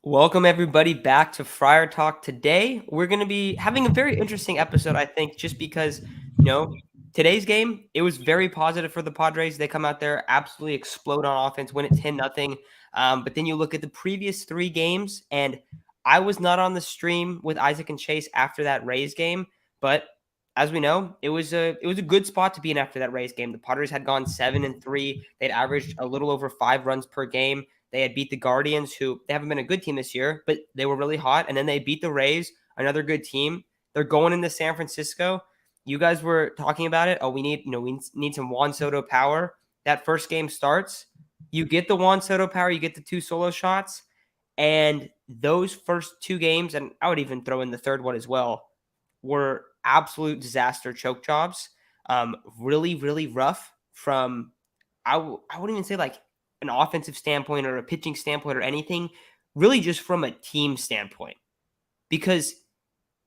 Welcome everybody back to Friar Talk. Today, we're going to be having a very interesting episode, I think, just because, today's game, it was very positive for the Padres. They come out there, absolutely explode on offense, win it 10-0. But then you look at the previous three games, and I was not on the stream with Isaac and Chase after that Rays game, but as we know, it was a good spot to be in after that Rays game. The Padres had gone 7-3. They'd averaged a little over 5 runs per game. They had beat the Guardians, who they haven't been a good team this year, but they were really hot. And then they beat the Rays, another good team. They're going into San Francisco. You guys were talking about it. Oh, we need some Juan Soto power. That first game starts. You get the Juan Soto power. You get the 2 solo shots. And those first 2 games, and I would even throw in the third one as well, were absolute disaster choke jobs. Really, really rough from, I wouldn't even say like an offensive standpoint or a pitching standpoint or anything, really just from a team standpoint, because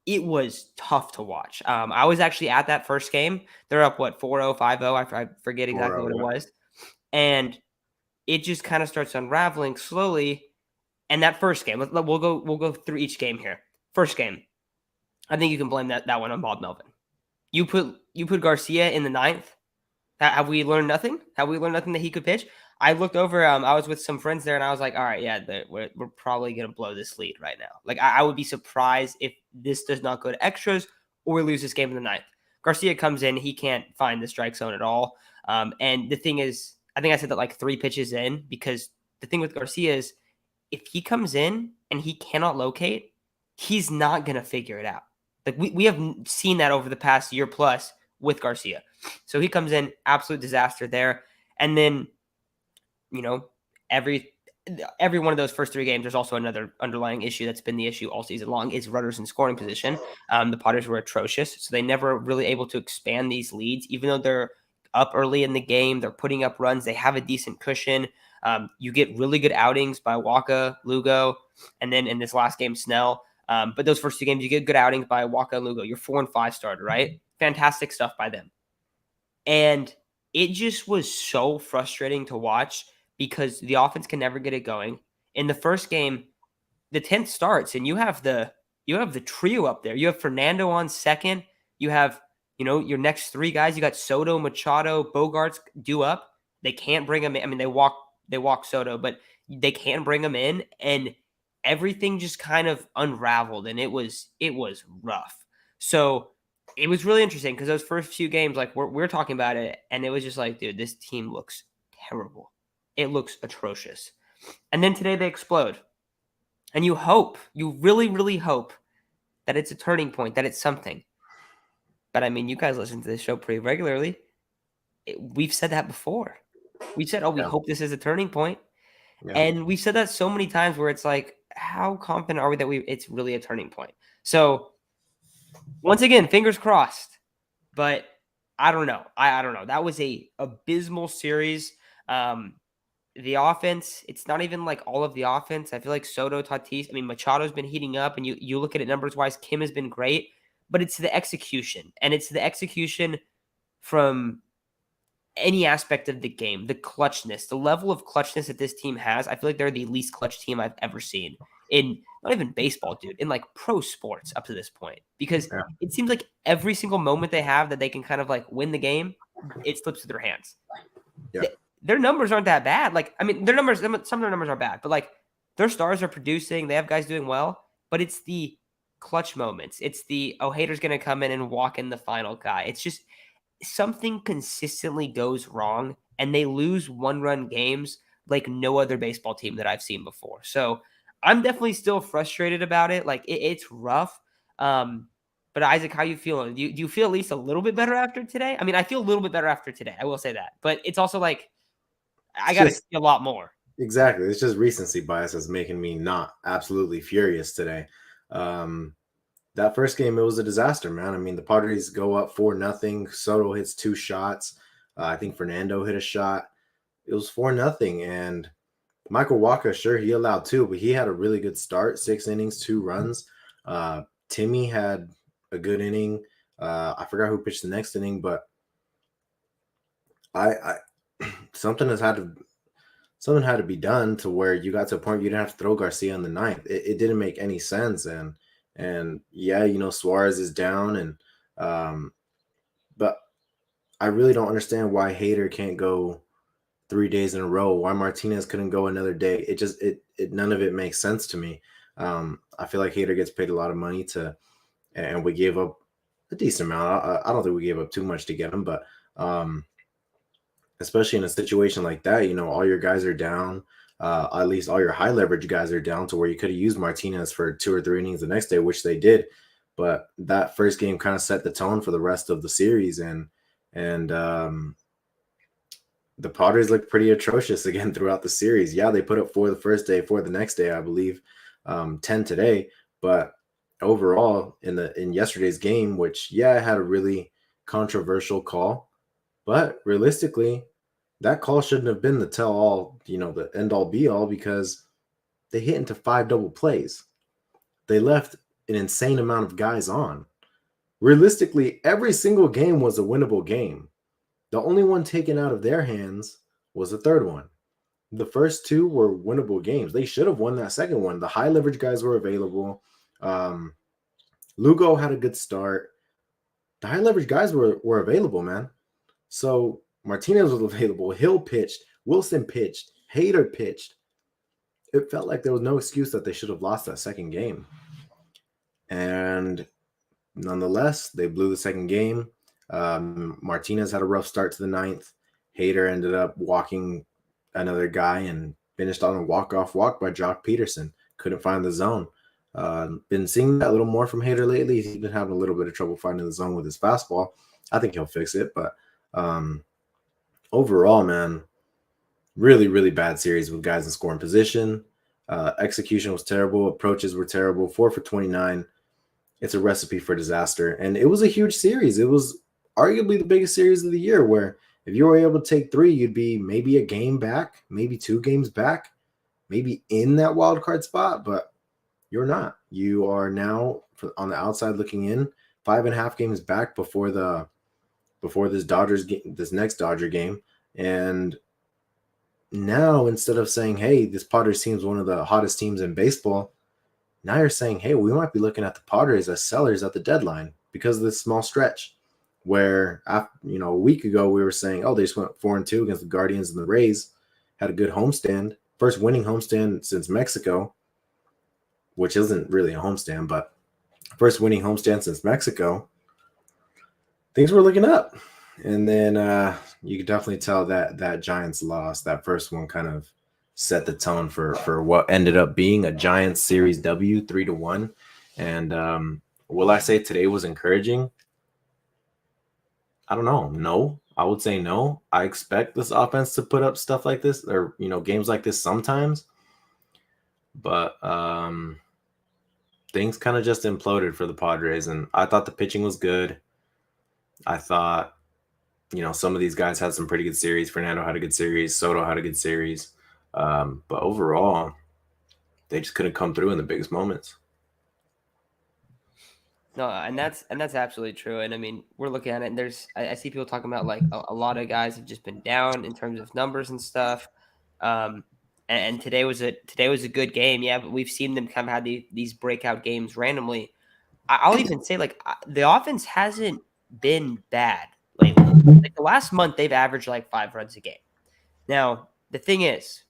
it was tough to watch. I was actually at that first game. They're up, 4-0, 5-0? I forget exactly what it was. And it just kind of starts unraveling slowly. And that first game, we'll go through each game here. First game, I think you can blame that one on Bob Melvin. You put Garcia in the 9th. Have we learned nothing? Have we learned nothing that he could pitch? I looked over. I was with some friends there, and I was like, "All right, yeah, we're probably gonna blow this lead right now." Like, I would be surprised if this does not go to extras or we lose this game in the 9th. Garcia comes in, he can't find the strike zone at all. And the thing is, I think I said that like 3 pitches in, because the thing with Garcia is, if he comes in and he cannot locate, he's not gonna figure it out. Like we have seen that over the past year plus with Garcia. So he comes in, absolute disaster there. And then, every one of those first 3 games, there's also another underlying issue that's been the issue all season long, is runners in scoring position. The Padres were atrocious, so they never really able to expand these leads, even though they're up early in the game. They're putting up runs. They have a decent cushion. You get really good outings by Waka, Lugo, and then in this last game, Snell. But those first 2 games, you get good outings by Waka and Lugo. You're 4 and 5 starter, right? Fantastic stuff by them. And it just was so frustrating to watch because the offense can never get it going. In the first game, the 10th starts, and you have the trio up there. You have Fernando on second. You have, your next 3 guys. You got Soto, Machado, Bogarts due up. They can't bring them in. I mean, they walk Soto, but they can't bring them in, and everything just kind of unraveled, and it was rough. So it was really interesting because those first few games, like we're talking about it, and it was just like, dude, this team looks terrible. It looks atrocious. And then today they explode. And you really, really hope that it's a turning point, that it's something. But I mean, you guys listen to this show pretty regularly. We've said that before. We said, we hope this is a turning point. Yeah. And we've said that so many times where it's like, how confident are we that it's really a turning point? So once again, fingers crossed. But I don't know. I don't know. That was a abysmal series. The offense, it's not even like all of the offense. I feel like Soto, Tatis, Machado's been heating up, and you look at it numbers-wise, Kim has been great, but it's the execution. And it's the execution from any aspect of the game, the clutchness, the level of clutchness that this team has. I feel like they're the least clutch team I've ever seen in not even baseball, dude, in like pro sports up to this point, because it seems like every single moment they have that they can kind of like win the game, it slips through their hands. Yeah. Their numbers aren't that bad. Like, their numbers, some of their numbers are bad, but like their stars are producing, they have guys doing well, but it's the clutch moments. It's the, Hader's going to come in and walk in the final guy. It's just something consistently goes wrong, and they lose 1-run games like no other baseball team that I've seen before. So I'm definitely still frustrated about it. Like it's rough. But Isaac, how you feeling? Do you feel at least a little bit better after today? I feel a little bit better after today. I will say that, but it's also like, I got to see a lot more. Exactly. It's just recency bias that's making me not absolutely furious today. That first game, it was a disaster, man. The Padres go up 4-0. Soto hits 2 shots. I think Fernando hit a shot. It was 4-0. And Michael Wacha, sure, he allowed 2, but he had a really good start. 6 innings, 2 runs. Timmy had a good inning. I forgot who pitched the next inning, but I something has had to something had to be done to where you got to a point you didn't have to throw Garcia in the ninth. It didn't make any sense. And yeah, Suarez is down, and but I really don't understand why Hader can't go 3 days in a row. Why Martinez couldn't go another day? It none of it makes sense to me. I feel like Hader gets paid a lot of money and we gave up a decent amount. I don't think we gave up too much to get him, but especially in a situation like that, all your guys are down. At least all your high leverage guys are down to where you could have used Martinez for 2 or 3 innings the next day, which they did. But that first game kind of set the tone for the rest of the series, and the Padres looked pretty atrocious again throughout the series. Yeah, they put up 4 the first day, 4 the next day, I believe, 10 today. But overall, in yesterday's game, which it had a really controversial call, but realistically, that call shouldn't have been the tell all, the end all be all, because they hit into 5 double plays. They left an insane amount of guys on. Realistically, every single game was a winnable game. The only one taken out of their hands was the third one. The first 2 were winnable games. They should have won that second one. The high leverage guys were available. Lugo had a good start. The high leverage guys were available, man. So Martinez was available. Hill pitched. Wilson pitched. Hader pitched. It felt like there was no excuse that they should have lost that second game. And nonetheless, they blew the second game. Martinez had a rough start to the ninth. Hader ended up walking another guy and finished on a walk-off walk by Jock Peterson. Couldn't find the zone. Been seeing that a little more from Hader lately. He's been having a little bit of trouble finding the zone with his fastball. I think he'll fix it. But overall, man, really, really bad series with guys in scoring position. Execution was terrible. Approaches were terrible. 4 for 29. It's a recipe for disaster. And it was a huge series. It was arguably the biggest series of the year, where if you were able to take 3, you'd be maybe a game back, maybe 2 games back, maybe in that wild card spot, but you're not. You are now on the outside looking in, 5.5 games back before this Dodgers game, this next Dodger game. And now, instead of saying, hey, this Padres team is one of the hottest teams in baseball, now you're saying, hey, we might be looking at the Padres as sellers at the deadline because of this small stretch, where after, a week ago we were saying, oh, they just went 4-2 against the Guardians and the Rays, had a good homestand, first winning homestand since Mexico, which isn't really a homestand, but first winning homestand since Mexico. Things were looking up. And then you could definitely tell that Giants loss, that first one, kind of set the tone for what ended up being a Giants series W, 3-1. And will I say today was encouraging? I don't know. No, I would say no. I expect this offense to put up stuff like this, or games like this sometimes. But things kind of just imploded for the Padres, and I thought the pitching was good. I thought, some of these guys had some pretty good series. Fernando had a good series. Soto had a good series. But overall, they just couldn't come through in the biggest moments. No, and that's absolutely true. And I mean, we're looking at it, and I see people talking about like a lot of guys have just been down in terms of numbers and stuff. And today was a good game, yeah. But we've seen them kind of have these breakout games randomly. I'll even say like the offense hasn't been bad lately. Like the last month, they've averaged like 5 runs a game. Now the thing is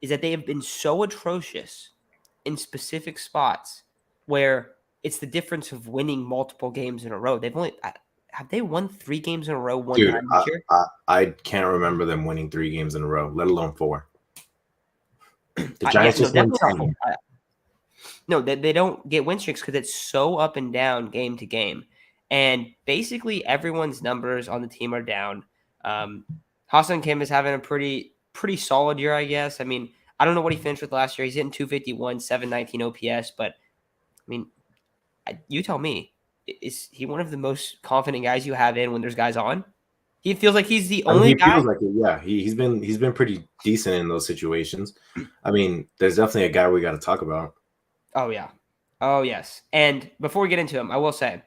that they have been so atrocious in specific spots where it's the difference of winning multiple games in a row. Have they won 3 games in a row one time this year? I can't remember them winning 3 games in a row, let alone 4. The Giants just won 10. No, they don't get win streaks because it's so up and down game to game. And basically everyone's numbers on the team are down. Ha-Seong Kim is having a pretty solid year, I guess. I mean, I don't know what he finished with last year. He's hitting 251, 719 OPS, but I mean, you tell me, is he one of the most confident guys you have in when there's guys on? He feels like he's the only guy. Feels like it, yeah. He's been pretty decent in those situations. I mean, there's definitely a guy we got to talk about. Oh yeah, oh yes. And before we get into him, I will say,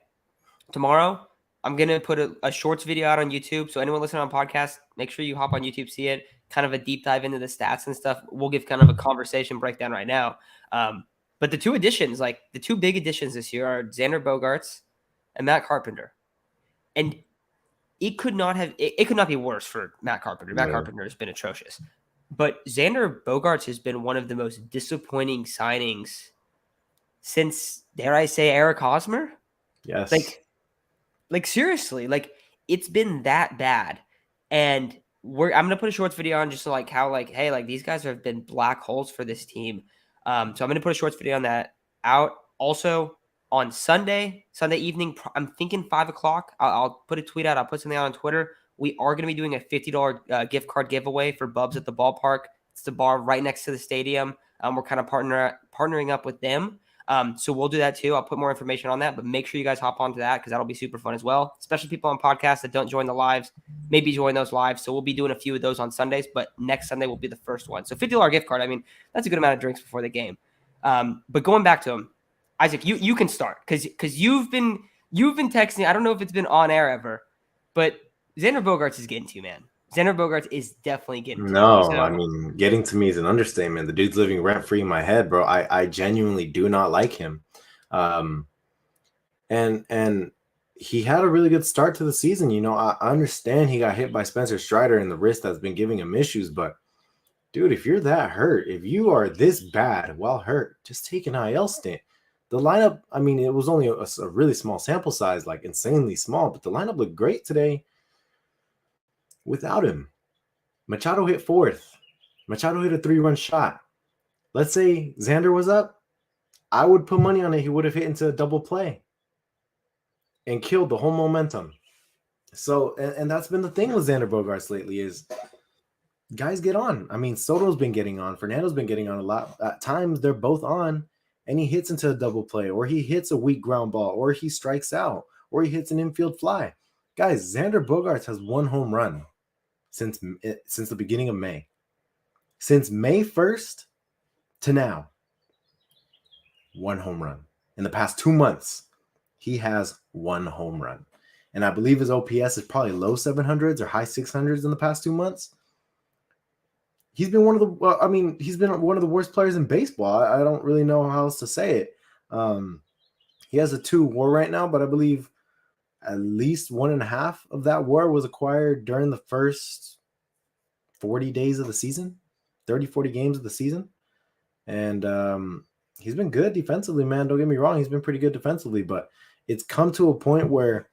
tomorrow I'm gonna put a shorts video out on YouTube. So anyone listening on podcast, make sure you hop on YouTube, see it. kind of a deep dive into the stats and stuff. We'll give kind of a conversation breakdown right now. But the two additions, like the two big additions this year, are Xander Bogaerts and Matt Carpenter. And it could not be worse for Matt Carpenter. Matt Carpenter has been atrocious. But Xander Bogaerts has been one of the most disappointing signings since, dare I say, Eric Hosmer? Yes. Like seriously, like it's been that bad. And I'm gonna put a shorts video on just to like how like, hey, like these guys have been black holes for this team. So I'm gonna put a shorts video on that out. Also on Sunday evening, I'm thinking 5:00. I'll put a tweet out. I'll put something out on Twitter. We are gonna be doing a $50 gift card giveaway for Bubs at the Ballpark. It's the bar right next to the stadium. We're kind of partnering up with them. So we'll do that too. I'll put more information on that, but make sure you guys hop onto that because that'll be super fun as well. Especially people on podcasts that don't join the lives, maybe join those lives. So we'll be doing a few of those on Sundays, but next Sunday will be the first one. So $50 gift card. I mean, that's a good amount of drinks before the game. But going back to him, Isaac, you can start because you've been texting. I don't know if it's been on air ever, but Xander Bogaerts is getting to you, man. Xander Bogaerts is definitely getting to you. No, So, I mean, getting to me is an understatement. The dude's living rent free in my head, bro. I genuinely do not like him. And he had a really good start to the season. You know, I understand he got hit by Spencer Strider in the wrist that's been giving him issues, but dude, if you're that hurt, if you are this bad while hurt, just take an IL stint. The lineup, I mean, it was only a really small sample size, like insanely small, but the lineup looked great today without him. Machado hit fourth. Machado hit a 3-run shot. Let's say Xander was up. I would put money on it. He would have hit into a double play and killed the whole momentum. So, and that's been the thing with Xander Bogaerts lately is guys get on. I mean, Soto's been getting on. Fernando's been getting on a lot. At times, they're both on, and he hits into a double play, or he hits a weak ground ball, or he strikes out, or he hits an infield fly. Guys, Xander Bogaerts has 1 home run since the beginning of May. Since May 1st to now, 1 home run. In the past 2 months, he has 1 home run. And I believe his OPS is probably low 700s or high 600s in the past 2 months. He's been one of the worst players in baseball. I don't really know how else to say it. He has a 2 WAR right now, but I believe at least 1.5 of that WAR was acquired during the first 40 days of the season, 30, 40 games of the season. And he's been good defensively, man. Don't get me wrong. He's been pretty good defensively, but it's come to a point where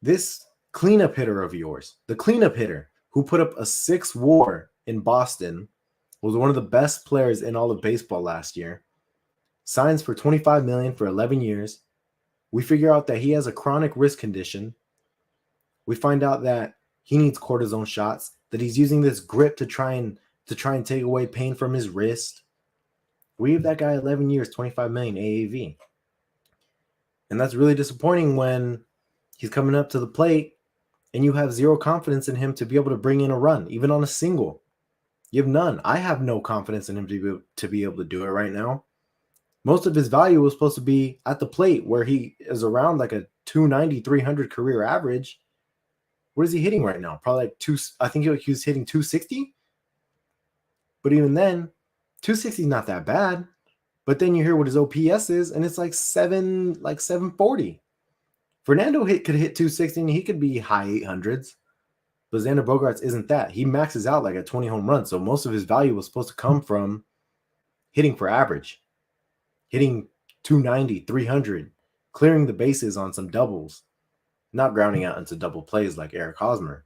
this cleanup hitter of yours, the cleanup hitter who put up a 6 WAR in Boston, was one of the best players in all of baseball last year, signs for $25 million for 11 years. We figure out that he has a chronic wrist condition. We find out that he needs cortisone shots, that he's using this grip to try and take away pain from his wrist. We give that guy 11 years, $25 million AAV. And that's really disappointing when he's coming up to the plate and you have zero confidence in him to be able to bring in a run, even on a single. You have none. I have no confidence in him to be able to do it right now. Most of his value was supposed to be at the plate, where he is around like a 290, 300 career average. What is he hitting right now? Probably like I think he was hitting 260. But even then, 260 is not that bad. But then you hear what his OPS is, and it's like 740. Fernando could hit 260, and he could be high 800s. But Xander Bogaerts isn't that. He maxes out like a 20 home run. So most of his value was supposed to come from hitting for average, hitting 290, 300, clearing the bases on some doubles, not grounding out into double plays like Eric Hosmer.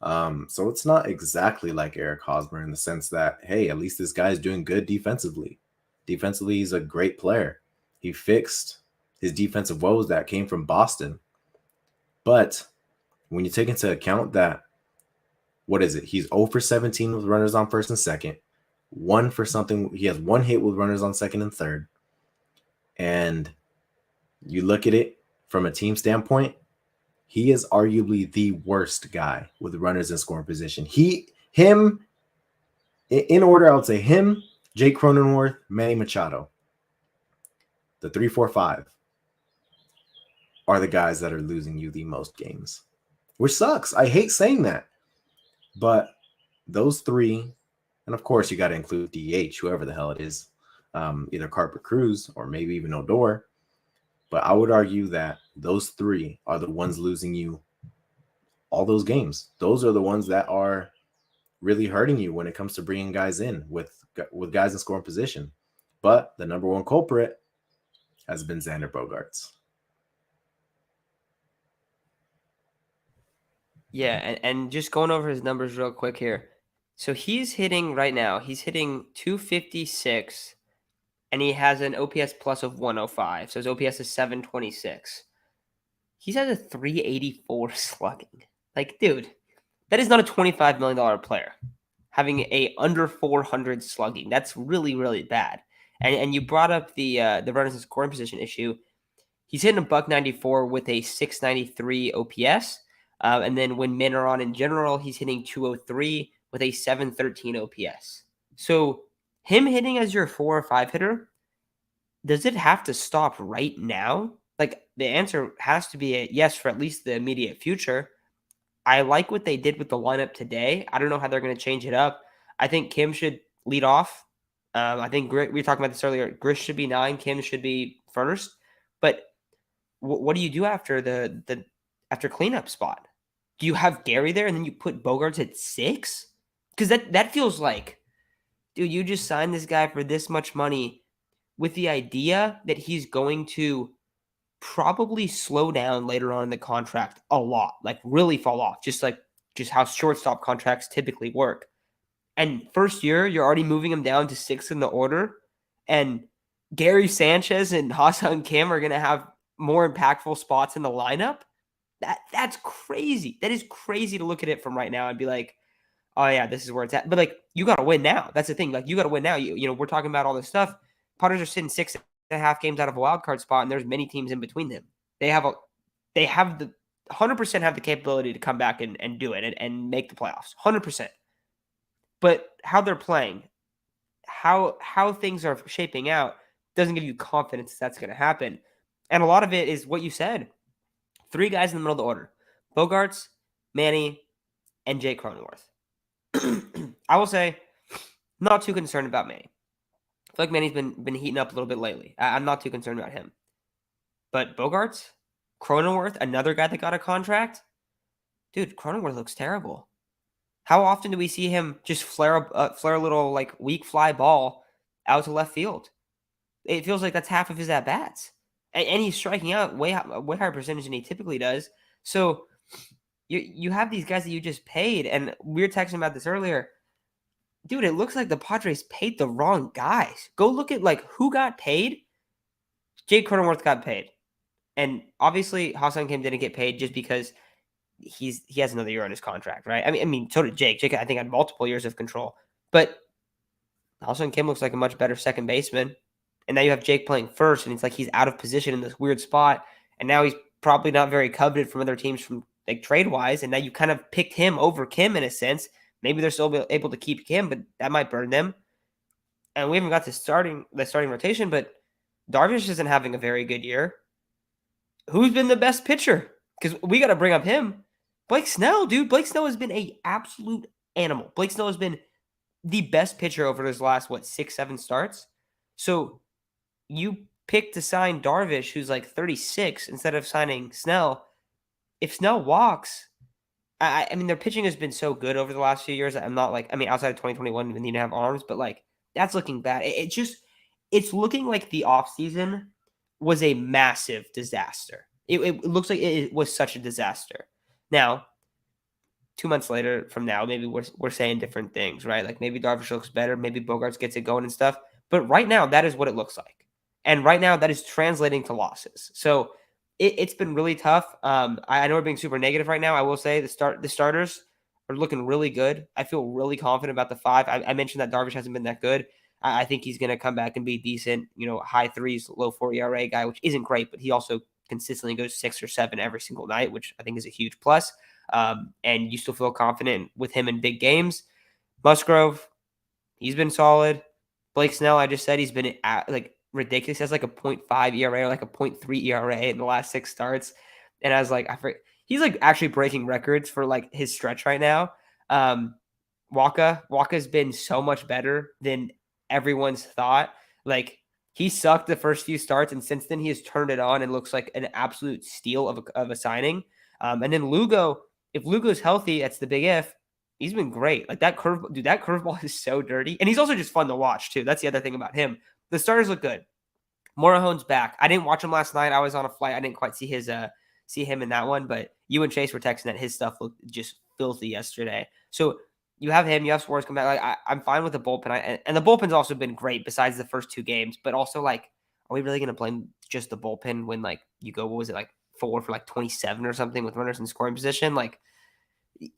So it's not exactly like Eric Hosmer in the sense that, hey, at least this guy's doing good defensively. Defensively, he's a great player. He fixed his defensive woes that came from Boston. But when you take into account that, what is it? He's 0 for 17 with runners on first and second. 1 for something. He has 1 hit with runners on second and third. And you look at it from a team standpoint, he is arguably the worst guy with runners in scoring position. In order, I would say him, Jake Cronenworth, Manny Machado. The 3, 4, 5 are the guys that are losing you the most games, which sucks. I hate saying that, but those three, and of course you got to include DH, whoever the hell it is, either Carper Cruz or maybe even Odor. But I would argue that those three are the ones losing you all those games. Those are the ones that are really hurting you when it comes to bringing guys in with guys in scoring position. But the number one culprit has been Xander Bogaerts. Yeah, and just going over his numbers real quick here. So he's hitting right now, he's hitting 256, and he has an OPS plus of 105. So his OPS is 726. He's at a 384 slugging. Like, dude, that is not a $25 million player having a under 400 slugging. That's really, really bad. And you brought up the runners in scoring position issue. He's hitting a $194 with a 693 OPS. And then when men are on in general, he's hitting 203 with a 713 OPS. So him hitting as your 4 or 5 hitter, does it have to stop right now? Like, the answer has to be a yes for at least the immediate future. I like what they did with the lineup today. I don't know how they're going to change it up. I think Kim should lead off. I think we were talking about this earlier. Grish should be 9. Kim should be first. But what do you do after the after cleanup spot? Do you have Gary there and then you put Bogaerts at 6? Because that feels like, dude, you just signed this guy for this much money with the idea that he's going to probably slow down later on in the contract a lot, like really fall off, just how shortstop contracts typically work. And first year, you're already moving him down to 6 in the order, and Gary Sanchez and Ha-Seong Kim are going to have more impactful spots in the lineup. That's crazy. That is crazy to look at it from right now and be like, oh yeah, this is where it's at. But like, you got to win now. That's the thing. Like, you got to win now. You know, we're talking about all this stuff. Padres are sitting 6.5 games out of a wild card spot, and there's many teams in between them. They have the 100% have the capability to come back and do it and make the playoffs. 100%. But how they're playing, how things are shaping out doesn't give you confidence that's going to happen. And a lot of it is what you said. 3 guys in the middle of the order: Bogaerts, Manny, and Jake Cronenworth. I will say, not too concerned about Manny. I feel like Manny's been heating up a little bit lately. I'm not too concerned about him. But Bogaerts, Cronenworth, another guy that got a contract, dude, Cronenworth looks terrible. How often do we see him just flare a little like weak fly ball out to left field? It feels like that's half of his at bats, and he's striking out way higher percentage than he typically does. So you have these guys that you just paid, and we were texting about this earlier. Dude, it looks like the Padres paid the wrong guys. Go look at like who got paid. Jake Cronenworth got paid, and obviously Ha-Seong Kim didn't get paid just because he has another year on his contract, right? I mean, so did Jake. Jake, I think, had multiple years of control, but Ha-Seong Kim looks like a much better second baseman. And now you have Jake playing first, and it's like he's out of position in this weird spot, and now he's probably not very coveted from other teams from like trade wise, and now you kind of picked him over Kim in a sense. Maybe they're still able to keep Kim, but that might burn them. And we haven't got to the starting rotation, but Darvish isn't having a very good year. Who's been the best pitcher? Because we got to bring up him. Blake Snell, dude. Blake Snell has been an absolute animal. Blake Snell has been the best pitcher over his last, 6, 7 starts. So you picked to sign Darvish, who's like 36, instead of signing Snell. If Snell walks, I mean, their pitching has been so good over the last few years. I'm not like, I mean, outside of 2021, we need to have arms, but like, that's looking bad. It's looking like the offseason was a massive disaster. It looks like it was such a disaster. Now, 2 months later from now, maybe we're saying different things, right? Like maybe Darvish looks better, maybe Bogaerts gets it going and stuff. But right now, that is what it looks like. And right now, that is translating to losses. So it's been really tough. I know we're being super negative right now. I will say the starters are looking really good. I feel really confident about the 5. I mentioned that Darvish hasn't been that good. I think he's going to come back and be decent, high 3s, low 4 ERA guy, which isn't great, but he also consistently goes 6 or 7 every single night, which I think is a huge plus. And you still feel confident with him in big games. Musgrove, he's been solid. Blake Snell, I just said he's been like ridiculous. He has like a 0.5 ERA or like a 0.3 ERA in the last 6 starts. And I was like, he's like actually breaking records for like his stretch right now. Waka's been so much better than everyone's thought. Like, he sucked the first few starts, and since then he has turned it on and looks like an absolute steal of a signing. And then Lugo, if Lugo's healthy, that's the big if. He's been great. Like, that curveball is so dirty, and he's also just fun to watch too. That's the other thing about him. The starters look good. Morahone's back. I didn't watch him last night. I was on a flight. I didn't quite see him in that one, but you and Chase were texting that his stuff looked just filthy yesterday. So you have him, you have Suarez come back. Like, I'm fine with the bullpen. And the bullpen's also been great besides the first 2 games, but also, like, are we really going to blame just the bullpen when, like, you go, what was it, like 4 for like 27 or something with runners in scoring position? Like,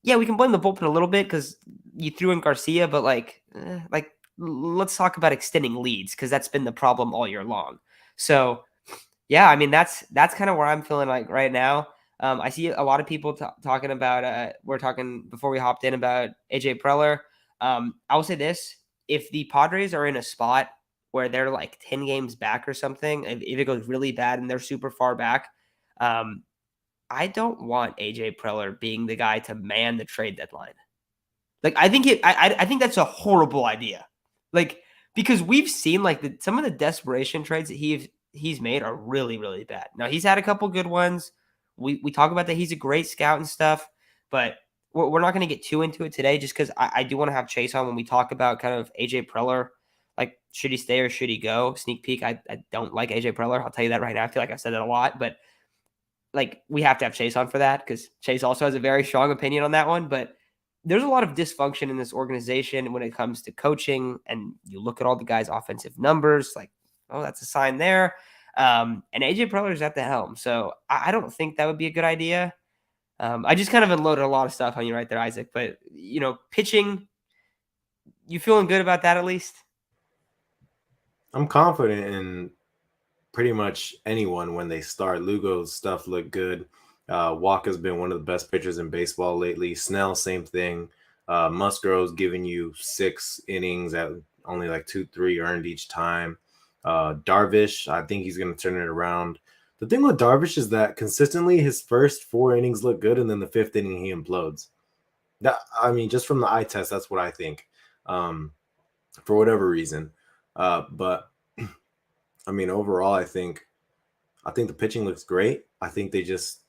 yeah, we can blame the bullpen a little bit because you threw in Garcia, but let's talk about extending leads because that's been the problem all year long. So yeah, I mean, that's kind of where I'm feeling like right now. I see a lot of people talking about. We're talking before we hopped in about AJ Preller. I will say this: if the Padres are in a spot where they're like 10 games back or something, if it goes really bad and they're super far back, I don't want AJ Preller being the guy to man the trade deadline. Like, I think I think that's a horrible idea. Like, because we've seen like some of the desperation trades that he's made are really, really bad. Now, he's had a couple good ones. We talk about that he's a great scout and stuff, but we're not going to get too into it today just because I do want to have Chase on when we talk about kind of AJ Preller. Like, should he stay or should he go? Sneak peek, I don't like AJ Preller. I'll tell you that right now. I feel like I've said that a lot, but like, we have to have Chase on for that because Chase also has a very strong opinion on that one. But there's a lot of dysfunction in this organization when it comes to coaching, and you look at all the guys' offensive numbers, like, oh, that's a sign there. And AJ Preller is at the helm, so I don't think that would be a good idea. I just kind of unloaded a lot of stuff on you right there, Isaac. But pitching, you feeling good about that at least? I'm confident in pretty much anyone when they start. Lugo's stuff looked good. Walker's been one of the best pitchers in baseball lately. Snell, same thing. Musgrove's giving you 6 innings at only like 2-3 earned each time. Darvish, I think he's going to turn it around. The thing with Darvish is that consistently his first 4 innings look good, and then the 5th inning he implodes. Just from the eye test, that's what I think. For whatever reason, but I mean, overall, I think the pitching looks great. I think they just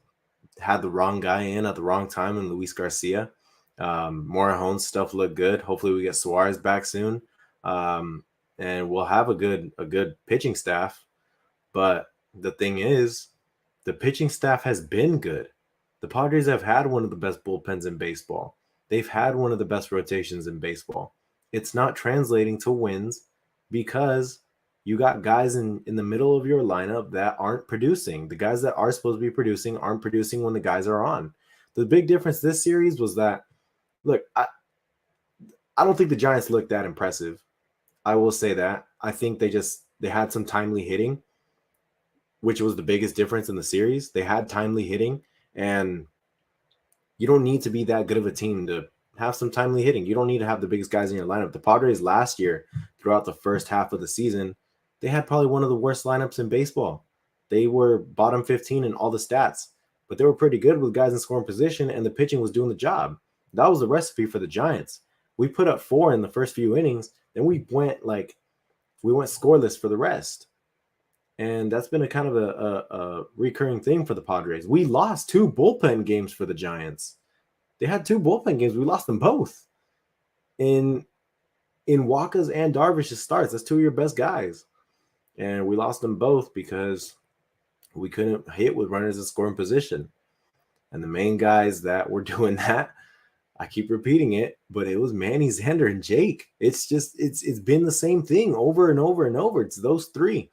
had the wrong guy in at the wrong time in Luis Garcia. Morahone's stuff looked good. Hopefully, we get Suarez back soon, and we'll have a good pitching staff. But the thing is, the pitching staff has been good. The Padres have had one of the best bullpens in baseball. They've had one of the best rotations in baseball. It's not translating to wins because you got guys in the middle of your lineup that aren't producing. The guys that are supposed to be producing aren't producing when the guys are on. The big difference this series was that, look, I don't think the Giants looked that impressive. I will say that. I think they had some timely hitting, which was the biggest difference in the series. They had timely hitting, and you don't need to be that good of a team to have some timely hitting. You don't need to have the biggest guys in your lineup. The Padres last year, throughout the first half of the season, they had probably one of the worst lineups in baseball. They were bottom 15 in all the stats, but they were pretty good with guys in scoring position, and the pitching was doing the job. That was the recipe for the Giants. We put up 4 in the first few innings, then we went scoreless for the rest. And that's been a kind of a recurring thing for the Padres. We lost 2 bullpen games for the Giants. They had 2 bullpen games. We lost them both. In Walker's and Darvish's starts, that's 2 of your best guys. And we lost them both because we couldn't hit with runners in scoring position. And the main guys that were doing that, I keep repeating it, but it was Manny, Xander, and Jake. It's been the same thing over and over and over. It's those 3.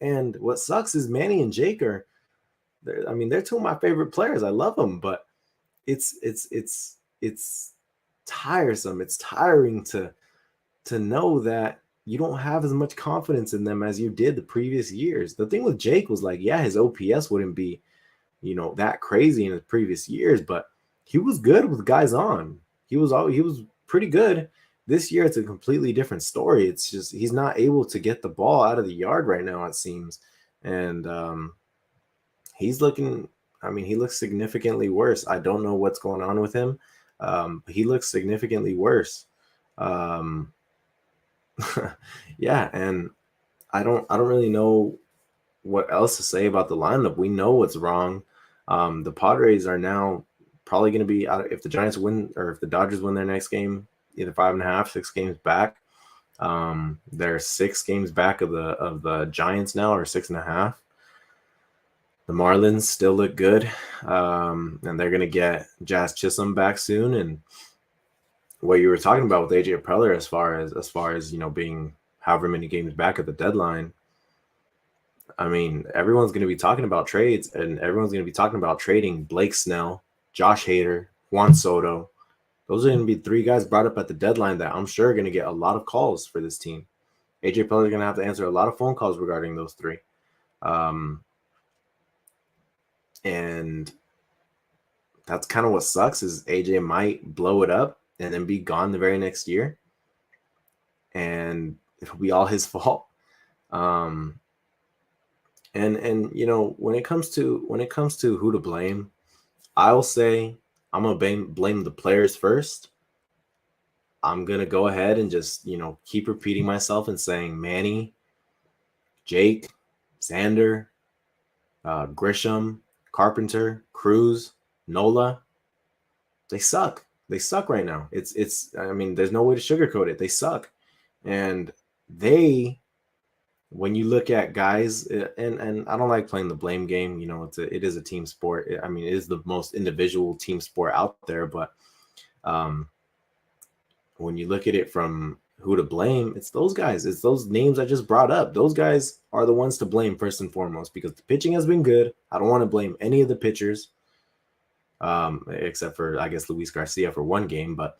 And what sucks is Manny and Jake they're 2 of my favorite players. I love them, but it's tiresome. It's tiring to know that you don't have as much confidence in them as you did the previous years. The thing with Jake was like, yeah, his OPS wouldn't be, that crazy in the previous years, but he was good with guys on. He was pretty good. This year, it's a completely different story. It's just he's not able to get the ball out of the yard right now, it seems. And he looks significantly worse. I don't know what's going on with him. He looks significantly worse. Um, yeah, and I don't really know what else to say about the lineup. We know what's wrong. The Padres are now probably going to be out if the Giants win or if the Dodgers win their next game, either 5.5, 6 games back. They're 6 games back of the Giants now, or 6.5. The Marlins still look good, and they're going to get Jazz Chisholm back soon. And what you were talking about with AJ Preller, as far as being however many games back at the deadline. I mean, everyone's going to be talking about trades, and everyone's going to be talking about trading Blake Snell, Josh Hader, Juan Soto. Those are going to be 3 guys brought up at the deadline that I'm sure are going to get a lot of calls for this team. AJ Preller is going to have to answer a lot of phone calls regarding those 3. And that's kind of what sucks, is AJ might blow it up and then be gone the very next year. And it'll be all his fault. And when it comes to who to blame, I'll say I'm gonna blame the players first. I'm gonna go ahead and just keep repeating myself and saying Manny, Jake, Xander, Grisham, Carpenter, Cruz, Nola. They suck. They suck right now. I mean, there's no way to sugarcoat it. They suck. And when you look at guys, and I don't like playing the blame game, it is a team sport. I mean, it is the most individual team sport out there. But when you look at it from who to blame, it's those guys. It's those names I just brought up. Those guys are the ones to blame first and foremost, because the pitching has been good. I don't want to blame any of the pitchers, except for, I guess, Luis Garcia for 1 game. But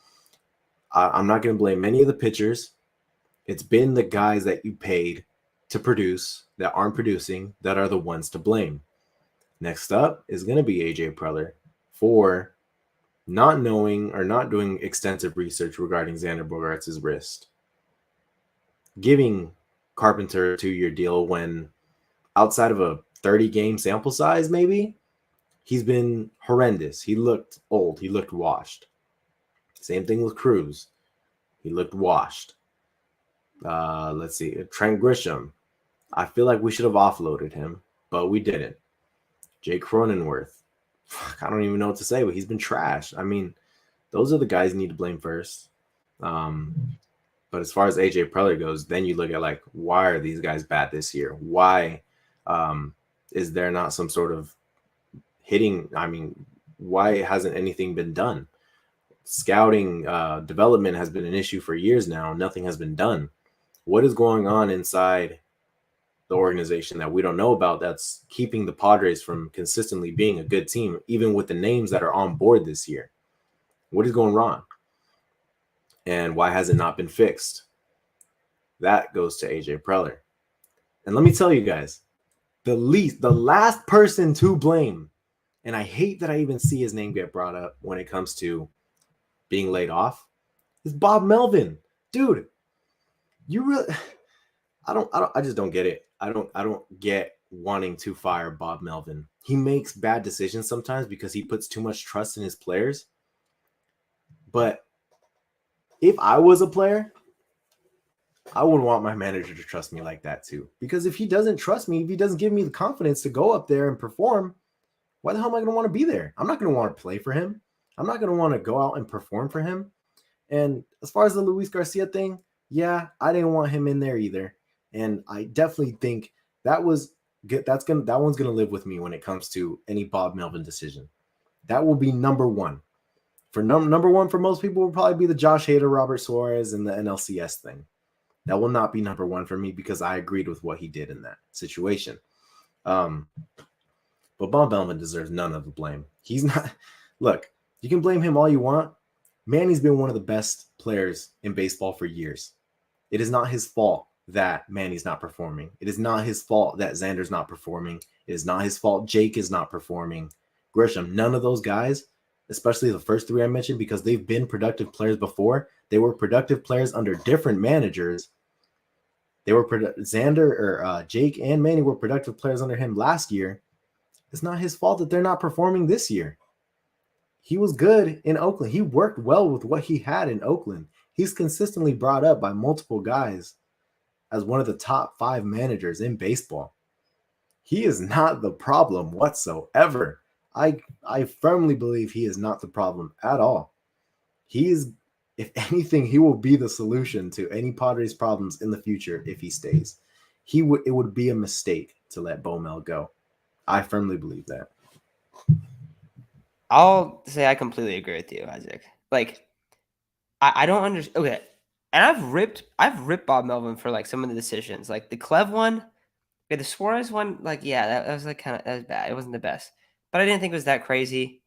I'm not going to blame any of the pitchers. It's been the guys that you paid to produce that aren't producing that are the ones to blame. Next up is going to be AJ Preller for not knowing or not doing extensive research regarding Xander Bogaerts' wrist. Giving Carpenter a 2-year deal when, outside of a 30-game sample size, maybe, he's been horrendous. He looked old. He looked washed. Same thing with Cruz. He looked washed. Let's see. Trent Grisham. I feel like we should have offloaded him, but we didn't. Jake Cronenworth. I don't even know what to say, but he's been trash. I mean, those are the guys you need to blame first. But as far as AJ Preller goes, then you look at, why are these guys bad this year? Why is there not some sort of hitting? I mean, why hasn't anything been done? Scouting development has been an issue for years now. Nothing has been done. What is going on inside the organization that we don't know about that's keeping the Padres from consistently being a good team, even with the names that are on board this year? What is going wrong? And why has it not been fixed? That goes to AJ Preller. And let me tell you guys, the last person to blame, and I hate that I even see his name get brought up when it comes to being laid off, is Bob Melvin. Dude, I just don't get it. I don't get wanting to fire Bob Melvin. He makes bad decisions sometimes because he puts too much trust in his players. But if I was a player, I would want my manager to trust me like that too. Because if he doesn't trust me, if he doesn't give me the confidence to go up there and perform, why the hell am I going to want to be there? I'm not going to want to play for him. I'm not going to want to go out and perform for him. And as far as the Luis Garcia thing, yeah, I didn't want him in there either. And I definitely think that was good. That one's going to live with me when it comes to any Bob Melvin decision. That will be number one. For number one for most people will probably be the Josh Hader, Robert Suarez, and the NLCS thing. That will not be number one for me because I agreed with what he did in that situation. But Bob Melvin deserves none of the blame. He's not. Look, you can blame him all you want. Manny's been one of the best players in baseball for years. It is not his fault that Manny's not performing. It is not his fault that Xander's not performing. It is not his fault Jake is not performing. Grisham, none of those guys, especially the first 3 I mentioned, because they've been productive players before. They were productive players under different managers. They were Jake and Manny were productive players under him last year. It's not his fault that they're not performing this year. He was good in Oakland. He worked well with what he had in Oakland. He's consistently brought up by multiple guys as one of the top 5 managers in baseball. He is not the problem whatsoever. I firmly believe he is not the problem at all. He is, if anything, he will be the solution to any Padres problems in the future if he stays. It would be a mistake to let Bo Mel go. I firmly believe that. I'll say I completely agree with you, Isaac. Like, I don't understand. Okay, and I've ripped Bob Melvin for like some of the decisions, like the Clev one, the Suarez one. Like, yeah, that was like that was bad. It wasn't the best, but I didn't think it was that crazy.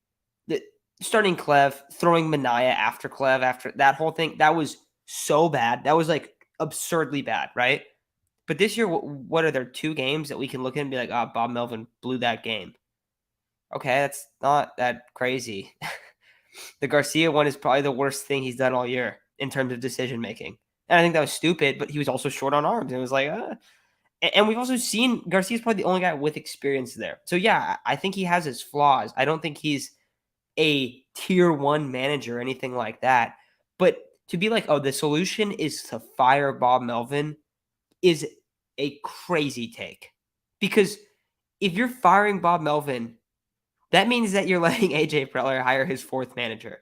The starting Clev, throwing Mania after Clev, after that whole thing, that was so bad. That was like absurdly bad, right? But this year, what are there 2 games that we can look at and be like, oh, Bob Melvin blew that game? Okay, that's not that crazy. The Garcia one is probably the worst thing he's done all year in terms of decision making. And I think that was stupid, but he was also short on arms. And it was like, and we've also seen Garcia's probably the only guy with experience there. So yeah, I think he has his flaws. I don't think he's a tier 1 manager or anything like that. But to be like, oh, the solution is to fire Bob Melvin is a crazy take. Because if you're firing Bob Melvin, that means that you're letting AJ Preller hire his 4th manager.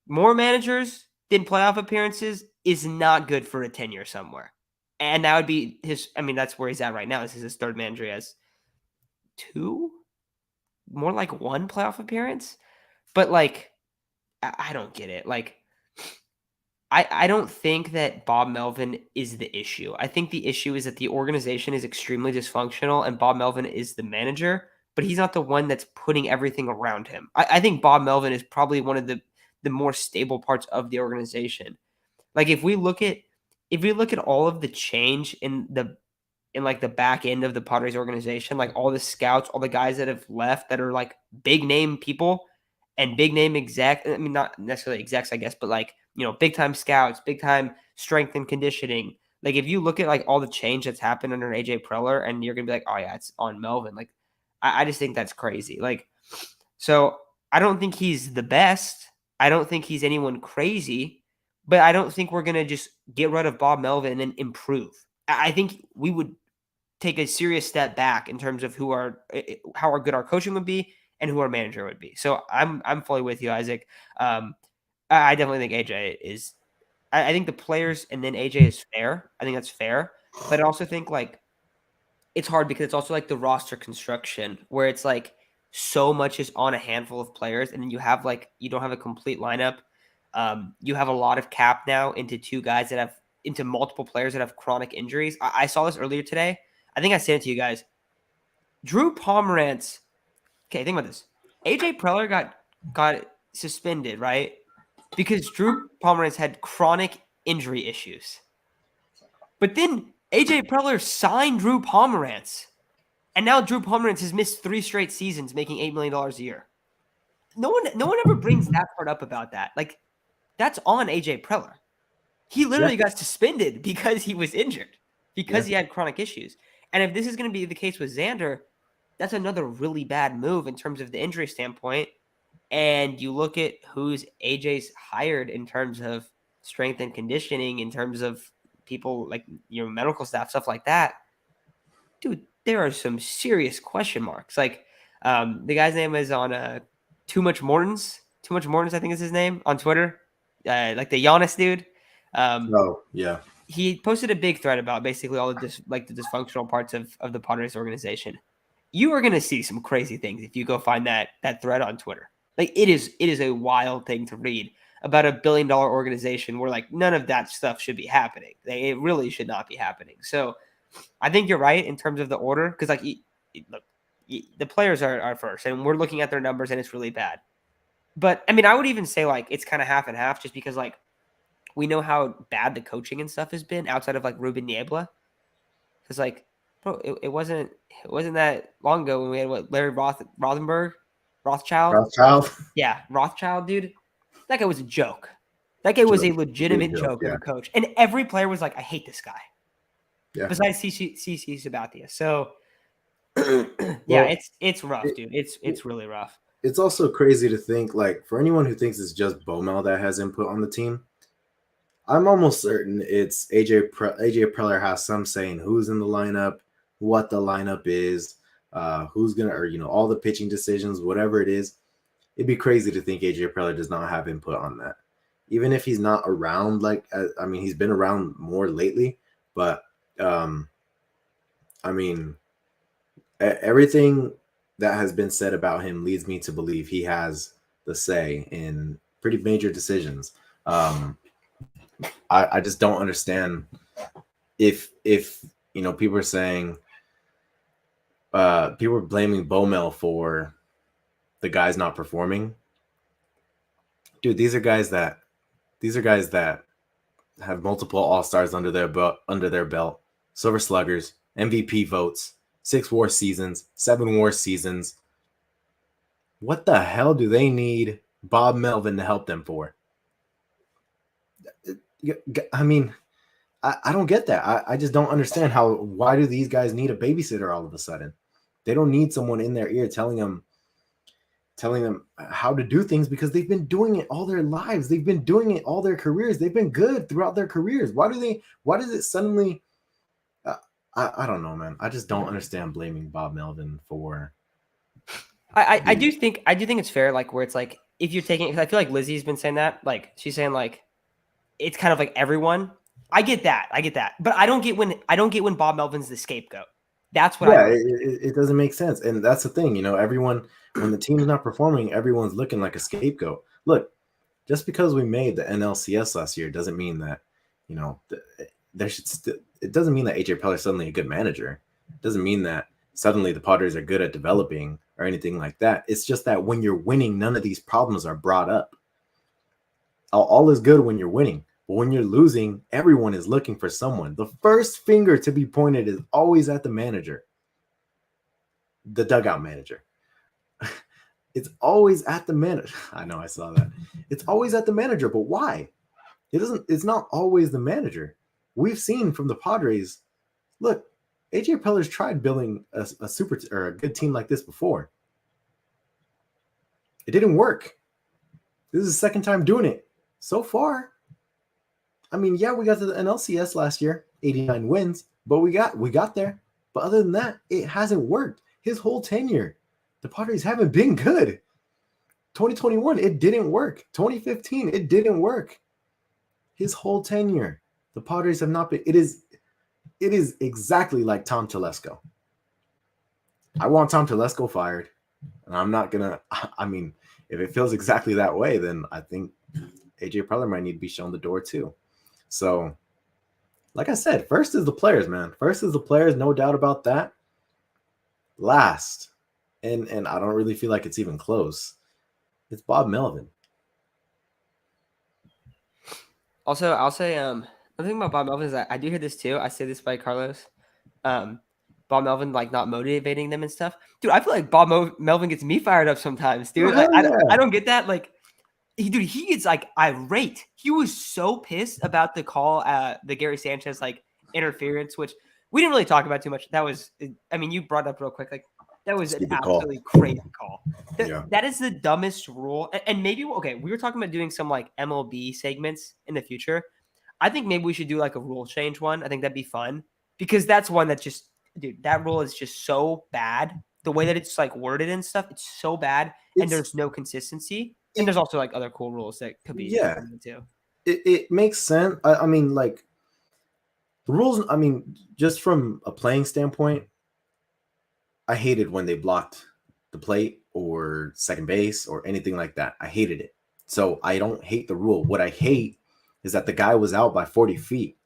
More managers than playoff appearances is not good for a tenure somewhere. And that would be his, I mean, that's where he's at right now. This is his 3rd manager. He has 2, more like 1 playoff appearance. But like, I don't get it. Like, I don't think that Bob Melvin is the issue. I think the issue is that the organization is extremely dysfunctional and Bob Melvin is the manager, but he's not the one that's putting everything around him. I think Bob Melvin is probably one of the more stable parts of the organization. Like if we look at all of the change in like the back end of the Padres organization, like all the scouts, all the guys that have left that are like big name people and big name exec. I mean, not necessarily execs, I guess, but like, big time scouts, big time strength and conditioning. Like if you look at like all the change that's happened under AJ Preller and you're going to be like, oh yeah, it's on Melvin. Like I just think that's crazy. Like, so I don't think he's the best. I don't think he's anyone crazy, but I don't think we're going to just get rid of Bob Melvin and then improve. I think we would take a serious step back in terms of how good our coaching would be and who our manager would be. So I'm fully with you, Isaac. I definitely think AJ is. I think the players and then AJ is fair. I think that's fair, but I also think like it's hard because it's also like the roster construction where it's like so much is on a handful of players, and then you don't have a complete lineup. You have a lot of cap now into multiple players that have chronic injuries. I saw this earlier today. I think I sent it to you guys. Drew Pomerantz. Okay, think about this. AJ Preller got suspended, right? Because Drew Pomerantz had chronic injury issues. But then AJ Preller signed Drew Pomerantz. And now Drew Pomerantz has missed 3 straight seasons, making $8 million a year. No one ever brings that part up about that. Like, that's on AJ Preller. He literally got suspended because he was injured, because he had chronic issues. And if this is going to be the case with Xander, that's another really bad move in terms of the injury standpoint. And you look at who's AJ's hired in terms of strength and conditioning, in terms of people like medical staff, stuff like that. Dude, there are some serious question marks. Like the guy's name is on Too Much Mortons. Too Much Mortons, I think is his name on Twitter. Like the Giannis dude. Yeah. He posted a big thread about basically all of this, like the dysfunctional parts of the Padres organization. You are going to see some crazy things if you go find that thread on Twitter. Like it is a wild thing to read about a $1 billion organization where like none of that stuff should be happening. It really should not be happening. So I think you're right in terms of the order because like look, the players are first, and we're looking at their numbers and it's really bad. But I mean, I would even say like it's kind of half and half, just because like we know how bad the coaching and stuff has been outside of like Ruben Niebla. Because like, bro, it wasn't that long ago when we had Larry Rothschild. Yeah, Rothschild, dude. That guy was a joke. That guy was a legitimate joke of a coach, and every player was like, "I hate this guy." Yeah. Besides CC Sabathia, so yeah, it's rough, dude. It's really rough. It's also crazy to think, like, for anyone who thinks it's just Bo Mel that has input on the team, I'm almost certain it's AJ Preller has some saying who's in the lineup, what the lineup is, who's gonna, or all the pitching decisions, whatever it is. It'd be crazy to think AJ Preller does not have input on that, even if he's not around. I mean, he's been around more lately, but I mean, everything that has been said about him leads me to believe he has the say in pretty major decisions. I just don't understand if people are saying people are blaming Bomel for the guys not performing. Dude, these are guys that have multiple all-stars under their belt, silver sluggers, MVP votes, 6 WAR seasons, 7 WAR seasons. What the hell do they need Bob Melvin to help them for? I mean, I don't get that. I just don't understand why do these guys need a babysitter all of a sudden? They don't need someone in their ear telling them how to do things, because they've been doing it all their lives. They've been doing it all their careers. They've been good throughout their careers. Why does it suddenly I don't know, man. I just don't understand blaming Bob Melvin for I do think it's fair, like where it's like if you're taking, because I feel like Lizzie's been saying that, like she's saying like it's kind of like everyone. I get that, but I don't get when Bob Melvin's the scapegoat. That's what it doesn't make sense. And that's the thing, everyone, when the team's not performing, everyone's looking like a scapegoat. Look, just because we made the NLCS last year doesn't mean that, there should it doesn't mean that AJ Preller is suddenly a good manager. It doesn't mean that suddenly the Padres are good at developing or anything like that. It's just that when you're winning, none of these problems are brought up. All is good when you're winning. But when you're losing, everyone is looking for someone. The first finger to be pointed is always at the manager, the dugout manager. It's always at the manager. I know, I saw that. It's always at the manager, but why? It's not always the manager. We've seen from the Padres, look, AJ Preller's tried building a super or a good team like this before. It didn't work. This is the second time doing it so far. I mean, yeah, we got to the NLCS last year, 89 wins, but we got there. But other than that, it hasn't worked. His whole tenure, the Padres haven't been good. 2021, it didn't work. 2015, it didn't work. His whole tenure, the Padres have not been. It is exactly like Tom Telesco. I want Tom Telesco fired, and I'm not gonna. I mean, if it feels exactly that way, then I think AJ Preller might need to be shown the door too. So, like I said, first is the players, man. First is the players, no doubt about that. Last, and I don't really feel like it's even close, it's Bob Melvin. Also, I'll say the thing about Bob Melvin is that I do hear this too. I say this by Carlos. Bob Melvin like not motivating them and stuff. Dude, I feel like Bob Melvin gets me fired up sometimes, dude. Oh, I don't get that. Like, he gets like irate. He was so pissed about the call, the Gary Sanchez like interference, which we didn't really talk about too much. That was, I mean, you brought it up real quick. Like, that was an absolutely crazy call. That is the dumbest rule. And maybe, okay, we were talking about doing some like MLB segments in the future. I think maybe we should do like a rule change one. I think that'd be fun, because that's one that just, dude, that rule is just so bad. The way that it's like worded and stuff, it's so bad, and there's no consistency. And there's also like other cool rules that could be too. It makes sense. I mean, like the rules. I mean, just from a playing standpoint, I hated when they blocked the plate or second base or anything like that. I hated it. So I don't hate the rule. What I hate is that the guy was out by 40 feet.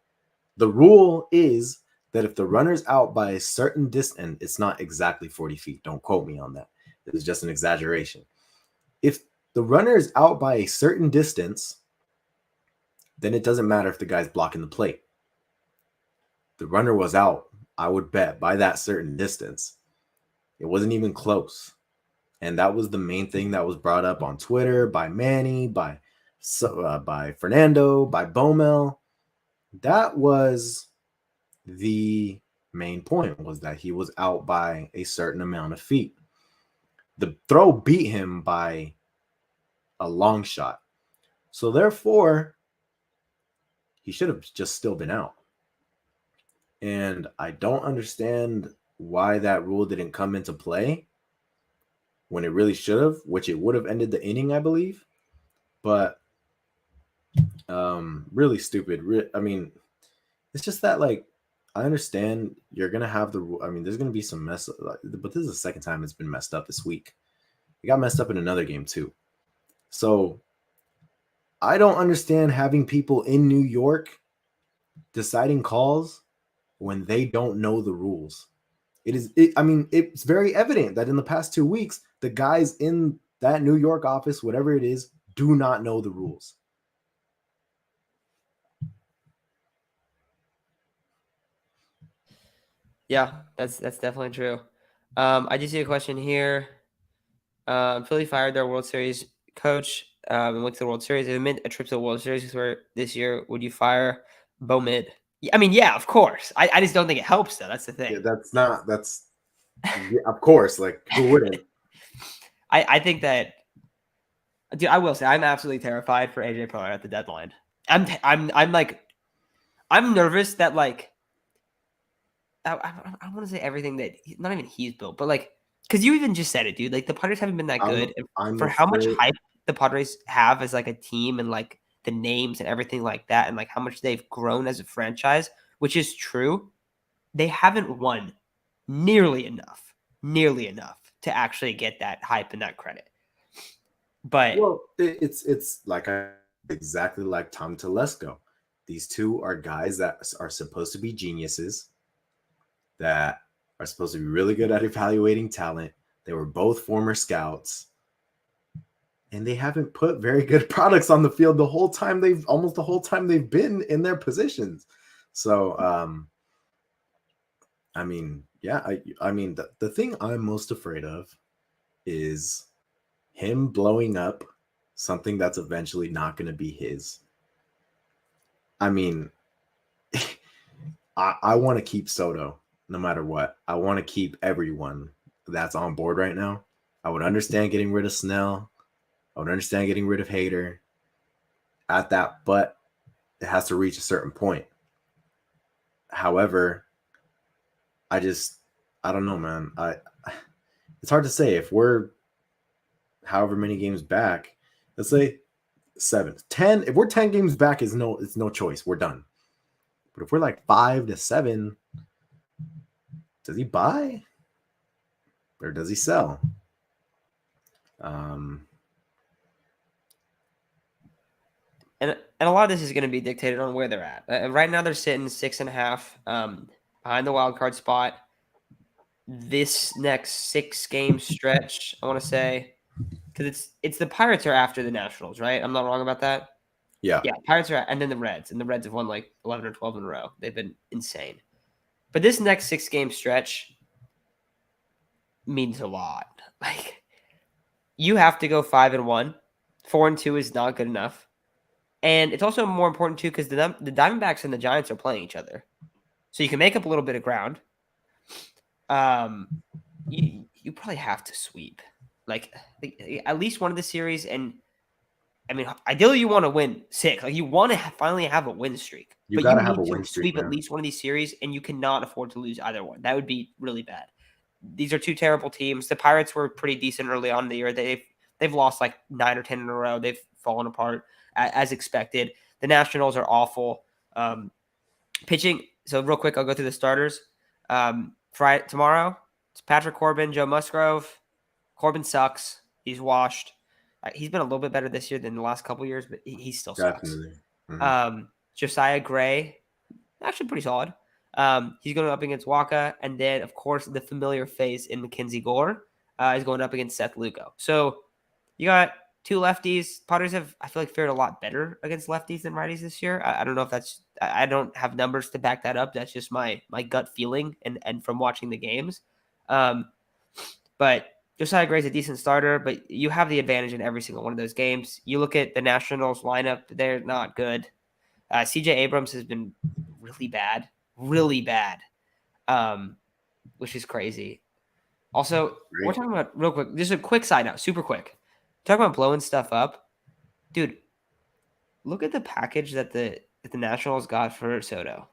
The rule is that if the runner's out by a certain distance, and it's not exactly 40 feet, don't quote me on that. It was just an exaggeration. If the runner is out by a certain distance, then it doesn't matter if the guy's blocking the plate. The runner was out, I would bet, by that certain distance. It wasn't even close. And that was the main thing that was brought up on Twitter by Manny, by Fernando, by Bomel. That was the main point, was that he was out by a certain amount of feet. The throw beat him by a long shot. So therefore, he should have just still been out. And I don't understand why that rule didn't come into play when it really should have, which it would have ended the inning, I believe. But really stupid. I mean, it's just that, like, I understand you're gonna have the. I mean, there's gonna be some mess, but this is the second time it's been messed up this week. It got messed up in another game too. So I don't understand having people in New York deciding calls when they don't know the rules. I mean, it's very evident that in the past 2 weeks, the guys in that New York office, whatever it is, do not know the rules. Yeah, that's definitely true. I do see a question here. Philly fired their World Series coach and went to the World Series. If they made a trip to the World Series this year, would you fire Bo Mid? I mean, yeah, of course. I just don't think it helps, though. That's the thing. Yeah, yeah, of course. Like, who wouldn't? I think that, dude, I will say I'm absolutely terrified for AJ Preller at the deadline. I'm nervous that, like, I want to say everything that not even he's built, but, like, because you even just said it, dude. Like, the Padres haven't been that good. I'm for how much hype the Padres have as, like, a team and, like, the names and everything like that, and, like, how much they've grown as a franchise, which is true, they haven't won nearly enough to actually get that hype and that credit. But it's like exactly like Tom Telesco. These two are guys that are supposed to be geniuses, that are supposed to be really good at evaluating talent. They were both former scouts, and they haven't put very good products on the field almost the whole time they've been in their positions. So, I mean, yeah, I mean, the thing I'm most afraid of is him blowing up something that's eventually not going to be his. I mean, I want to keep Soto no matter what. I want to keep everyone that's on board right now. I would understand getting rid of Snell. I would understand getting rid of Hader at that, but it has to reach a certain point. However, I don't know, man. It's hard to say. If we're however many games back, let's say 7, 10. If we're 10 games back, it's no choice. We're done. But if we're like 5 to 7, does he buy or does he sell? And a lot of this is going to be dictated on where they're at. Right now, they're sitting 6.5 behind the wild card spot. This next 6-game stretch, I want to say, because it's the Pirates are after the Nationals, right? I'm not wrong about that. Yeah. Pirates are, and then the Reds, and the Reds have won like 11 or 12 in a row. They've been insane. But this next 6-game stretch means a lot. Like, you have to go 5-1. 4-2 is not good enough. And it's also more important, too, because the Diamondbacks and the Giants are playing each other. So you can make up a little bit of ground. You probably have to sweep. Like, at least one of the series. And, I mean, ideally you want to win 6. Like, you want to finally have a win streak. You got to need have a to win streak, sweep man. at least one of these series, and you cannot afford to lose either one. That would be really bad. These are two terrible teams. The Pirates were pretty decent early on in the year. They've lost like 9 or 10 in a row. They've fallen apart as expected. The Nationals are awful. Pitching. So real quick, I'll go through the starters. Tomorrow, it's Patrick Corbin, Joe Musgrove. Corbin sucks. He's washed. He's been a little bit better this year than the last couple of years, but he still sucks. Definitely. Mm-hmm. Josiah Gray, actually pretty solid. He's going up against Waka, and then, of course, the familiar face in Mackenzie Gore is going up against Seth Lugo. So you got two lefties. Padres have, I feel like, fared a lot better against lefties than righties this year. I don't know if that's – I don't have numbers to back that up. That's just my gut feeling and from watching the games. But Josiah Gray's a decent starter, but you have the advantage in every single one of those games. You look at the Nationals lineup, they're not good. CJ Abrams has been really bad, which is crazy. Also, we're talking about, real quick, just a quick side note, super quick. Talking about blowing stuff up. Dude, look at the package that the that the Nationals got for Soto.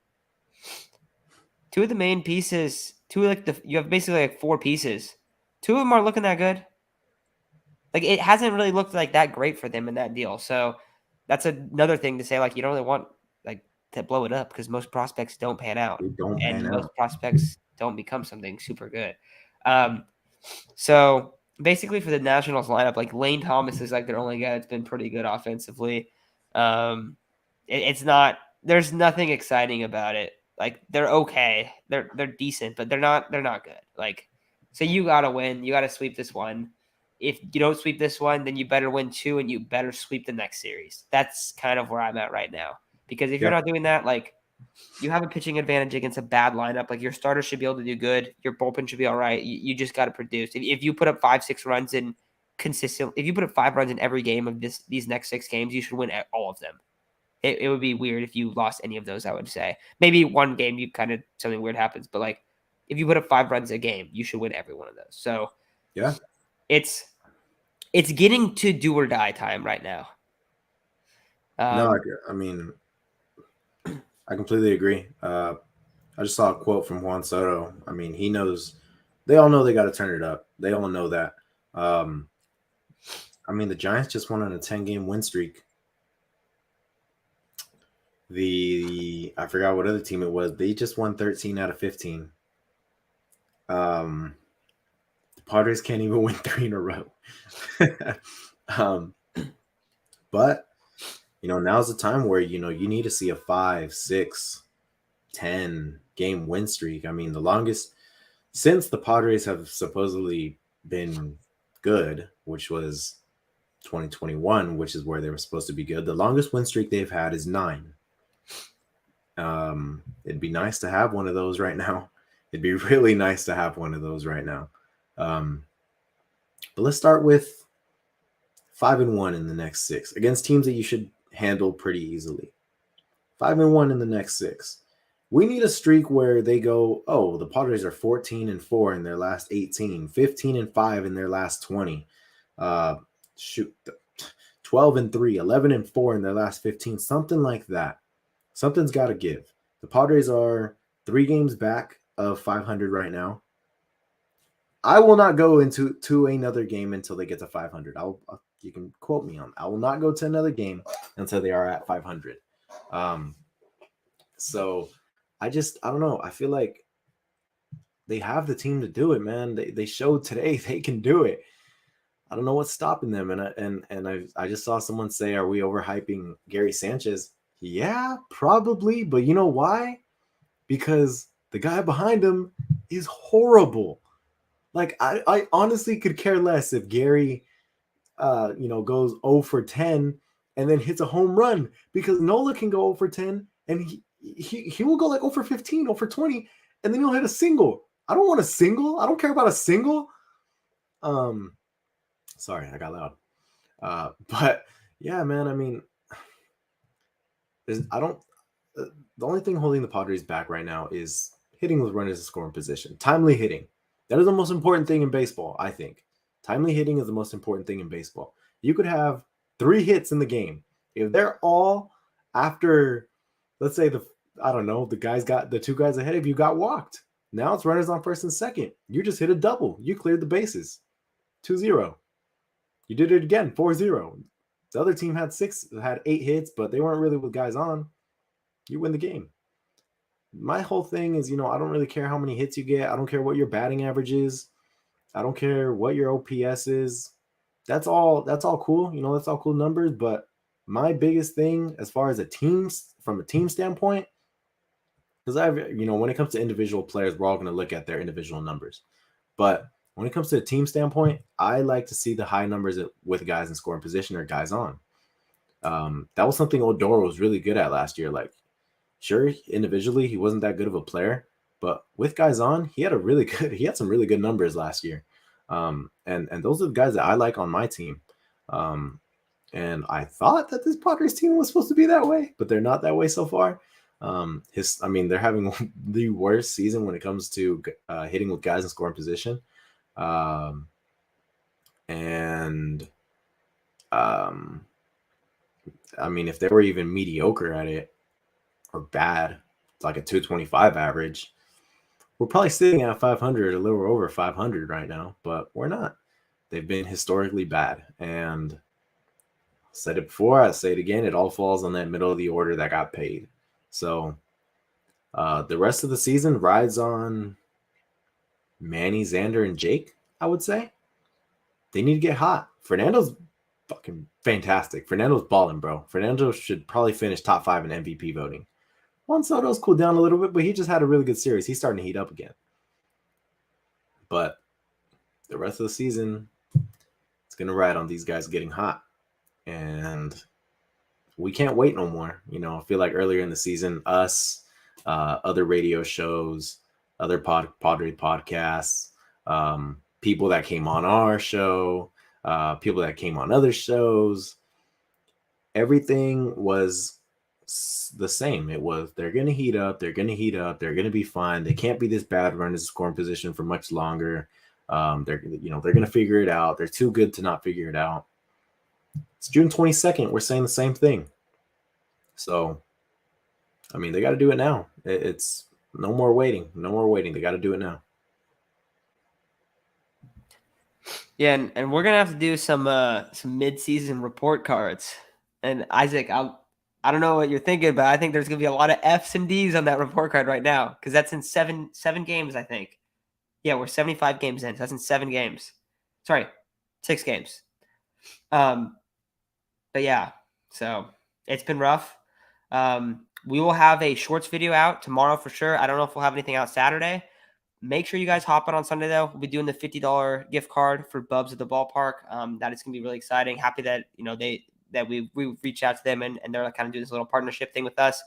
Two of the main pieces, you have basically like four pieces. Two of them are looking that good. Like it hasn't really looked like that great for them in that deal. So that's another thing to say. Like you don't really want like to blow it up because most prospects don't pan out, They don't pan and most out. prospects don't become something super good. Um, so basically for the Nationals lineup, like Lane Thomas is like their only guy that's been pretty good offensively. It's not. There's nothing exciting about it. Like they're okay. They're decent, but they're not good. Like so you gotta win. You gotta sweep this one. If you don't sweep this one, then you better win two, and you better sweep the next series. That's kind of where I'm at right now. Because if you're Yeah. not doing that, like you have a pitching advantage against a bad lineup. Like your starter should be able to do good. Your bullpen should be all right. You just got to produce. If you put up 5-6 runs in consistent, if you put up 5 runs in every game of these next 6 games, you should win all of them. It would be weird if you lost any of those. I would say maybe one game you kind of something weird happens, but like if you put up 5 runs a game, you should win every one of those. So Yeah. it's getting to do or die time right now. No, I mean, I completely agree. I just saw a quote from Juan Soto. I mean, he knows. They all know they got to turn it up. They all know that. I mean, the Giants just won on a 10-game win streak. I forgot what other team it was. They just won 13 out of 15. The Padres can't even win 3 in a row. But now's the time where you need to see a 5, 6, 10 game win streak. I mean, the longest since the Padres have supposedly been good, which was 2021, which is where they were supposed to be good. The longest win streak they've had is 9. It'd be nice to have one of those right now. It'd be really nice to have one of those right now. But let's start with 5-1 in the next 6 against teams that you should handle pretty easily. 5-1 in the next 6. We need a streak where they go, oh, the Padres are 14-4 in their last 18, 15-5 in their last 20. 12-3, 11-4 in their last 15, something like that. Something's got to give. The Padres are 3 games back of 500 right now. I will not go into another game until they get to 500. You can quote me on. I will not go to another game until they are at 500. So I don't know. I feel like they have the team to do it, man. They showed today they can do it. I don't know what's stopping them. And I just saw someone say, "Are we overhyping Gary Sanchez?" Yeah, probably. But you know why? Because the guy behind him is horrible. Like I honestly could care less if Gary, goes 0 for 10 and then hits a home run, because Nola can go 0 for 10 and he will go like 0 for 15, 0 for 20, and then he'll hit a single. I don't want a single. I don't care about a single. Sorry, I got loud. But yeah, man. I mean, I don't. The only thing holding the Padres back right now is hitting with runners in scoring position. Timely hitting. That is the most important thing in baseball, I think. Timely hitting is the most important thing in baseball. You could have 3 hits in the game. If they're all after, let's say the 2 guys ahead of you got walked. Now it's runners on first and second. You just hit a double. You cleared the bases. 2-0. You did it again, 4-0. The other team had 8 hits, but they weren't really with guys on. You win the game. My whole thing is, I don't really care how many hits you get. I don't care what your batting average is. I don't care what your OPS is. That's all cool. That's all cool numbers. But my biggest thing as far as from a team standpoint, because when it comes to individual players, we're all going to look at their individual numbers. But when it comes to a team standpoint, I like to see the high numbers with guys in scoring position or guys on. That was something Odor was really good at last year. Like, sure, individually he wasn't that good of a player, but with guys on, he had some really good numbers last year. And those are the guys that I like on my team. And I thought that this Padres team was supposed to be that way, but they're not that way so far. They're having the worst season when it comes to hitting with guys in scoring position. If they were even mediocre at it, or bad. It's like a 225 average. We're probably sitting at 500, a little over 500 right now, but we're not. They've been historically bad. And I said it before, I say it again, it all falls on that middle of the order that got paid. So the rest of the season rides on Manny, Xander, and Jake, I would say. They need to get hot. Fernando's fucking fantastic. Fernando's balling, bro. Fernando should probably finish top 5 in MVP voting. Juan Soto's cooled down a little bit, but he just had a really good series. He's starting to heat up again. But the rest of the season, it's going to ride on these guys getting hot. And we can't wait no more. You know, I feel like earlier in the season, us, other radio shows, other Padre podcasts, people that came on our show, people that came on other shows, everything was the same. It was, they're going to heat up, they're going to be fine. They can't be this bad run as a scoring position for much longer. They're going to figure it out. They're too good to not figure it out. It's June 22nd. We're saying the same thing. So, I mean, they got to do it now. It's no more waiting. No more waiting. They got to do it now. Yeah, and we're gonna have to do some mid-season report cards. And Isaac, I don't know what you're thinking, but I think there's gonna be a lot of F's and D's on that report card right now because that's in seven games, I think. Yeah, we're 75 games in. So that's in 7 games. Sorry, 6 games. But yeah, so it's been rough. We will have a shorts video out tomorrow for sure. I don't know if we'll have anything out Saturday. Make sure you guys hop on Sunday, though. We'll be doing the $50 gift card for Bubs at the ballpark. That is going to be really exciting. Happy that, we reached out to them and they're kind of doing this little partnership thing with us.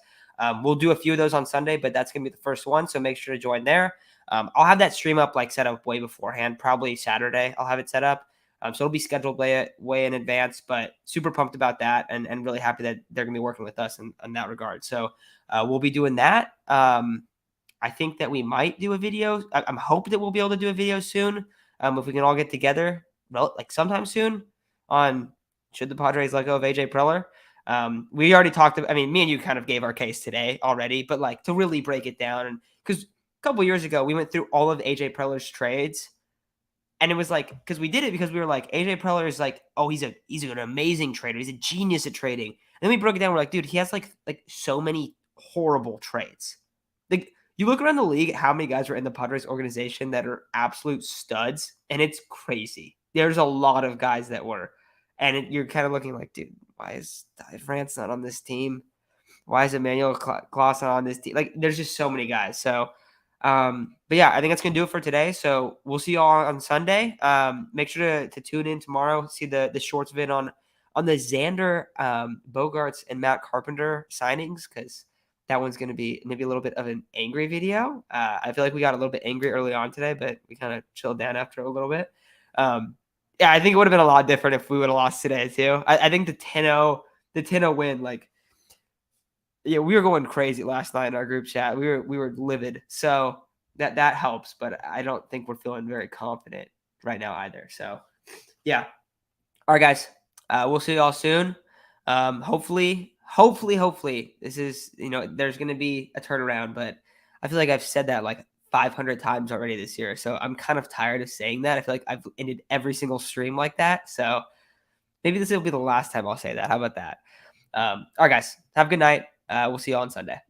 We'll do a few of those on Sunday, but that's going to be the first one. So make sure to join there. I'll have that stream up, set up way beforehand, probably Saturday. I'll have it set up. So it'll be scheduled way in advance, but super pumped about that and really happy that they're going to be working with us in that regard. So we'll be doing that. I think that we might do a video. I'm hoping that we'll be able to do a video soon. If we can all get together, sometime soon on should the Padres let go of AJ Preller. We already talked about, me and you kind of gave our case today already, but to really break it down. And because a couple years ago, we went through all of AJ Preller's trades. And it was because we did it because we were AJ Preller is he's an amazing trader. He's a genius at trading. And then we broke it down. We're dude, he has so many horrible trades. You look around the league at how many guys are in the Padres organization that are absolute studs, and it's crazy. There's a lot of guys that were. And you're kind of looking dude, why is Ty France not on this team? Why is Emmanuel Clausen not on this team? There's just so many guys. So, but yeah, I think that's going to do it for today. So we'll see you all on Sunday. Make sure to tune in tomorrow, see the shorts vid on the Xander Bogaerts and Matt Carpenter signings, because that one's going to be maybe a little bit of an angry video. I feel like we got a little bit angry early on today, but we kind of chilled down after a little bit. Yeah, I think it would have been a lot different if we would have lost today too. I think the 10-0 win, yeah, we were going crazy last night in our group chat. We were livid. So that helps, but I don't think we're feeling very confident right now either. So yeah. All right, guys. We'll see you all soon. Hopefully this is, there's going to be a turnaround, but I feel like I've said that 500 times already this year. So I'm kind of tired of saying that. I feel like I've ended every single stream like that. So maybe this will be the last time I'll say that. How about that? All right, guys, have a good night. We'll see you all on Sunday.